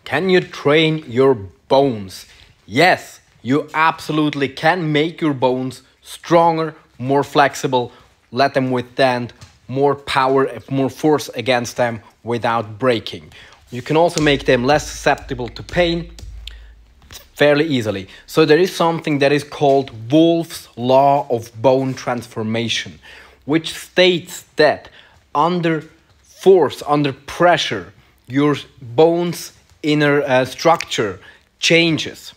Can you train your bones? Yes, you absolutely can make your bones stronger, more flexible, let them withstand more power, more force against them without breaking. You can also make them less susceptible to pain fairly easily. So there is something that is called Wolff's Law of Bone Transformation, which states that under force, under pressure, your bone's inner structure changes.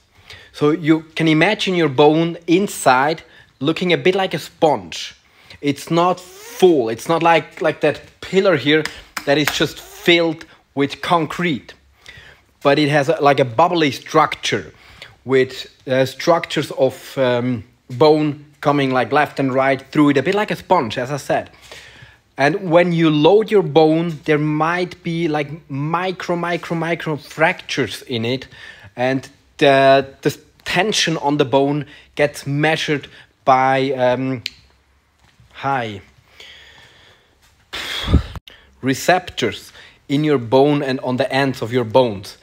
So you can imagine your bone inside looking a bit like a sponge. It's not full. It's not like that pillar here that is just filled with concrete. But it has like a bubbly structure with structures of bone coming like left and right through it, a bit like a sponge, as I said. And when you load your bone, there might be like micro fractures in it, and the tension on the bone gets measured by high receptors in your bone and on the ends of your bones.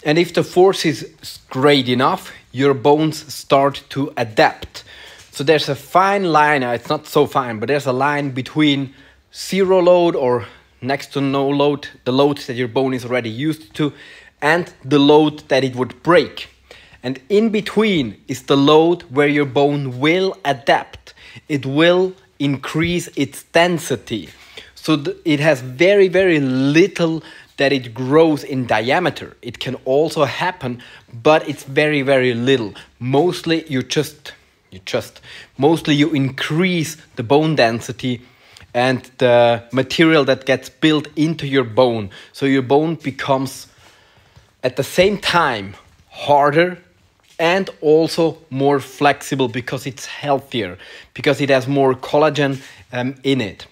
And if the force is great enough, your bones start to adapt. So there's a fine line, it's not so fine, but there's a line between zero load or next to no load, the load that your bone is already used to, and the load that it would break. And in between is the load where your bone will adapt. It will increase its density. So it has very little that it grows in diameter. It can also happen, but it's very little. Mostly you increase the bone density and the material that gets built into your bone. So your bone becomes at the same time harder and also more flexible because it's healthier, because it has more collagen in it.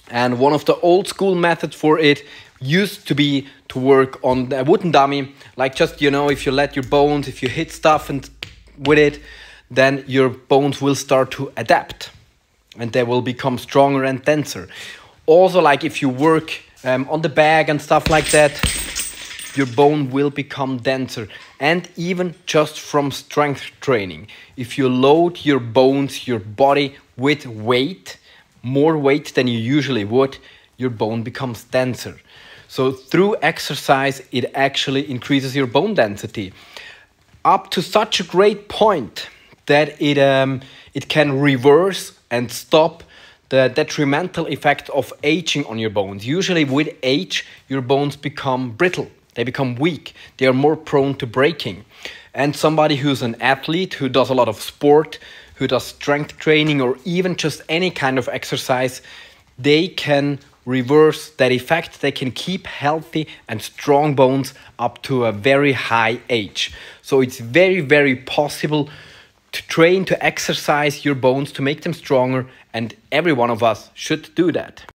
And one of the old school methods for it used to be to work on a wooden dummy, like just, you know, if you let your bones, if you hit stuff and with it, then your bones will start to adapt and they will become stronger and denser. Also, like if you work on the bag and stuff like that, your bone will become denser. And even just from strength training, if you load your bones, your body with weight, more weight than you usually would, your bone becomes denser. So through exercise, it actually increases your bone density up to such a great point that it can reverse and stop the detrimental effect of aging on your bones. Usually with age, your bones become brittle. They become weak. They are more prone to breaking. And somebody who's an athlete, who does a lot of sport, who does strength training or even just any kind of exercise, they can reverse that effect. They can keep healthy and strong bones up to a very high age. So it's very possible to train, to exercise your bones, to make them stronger, and every one of us should do that.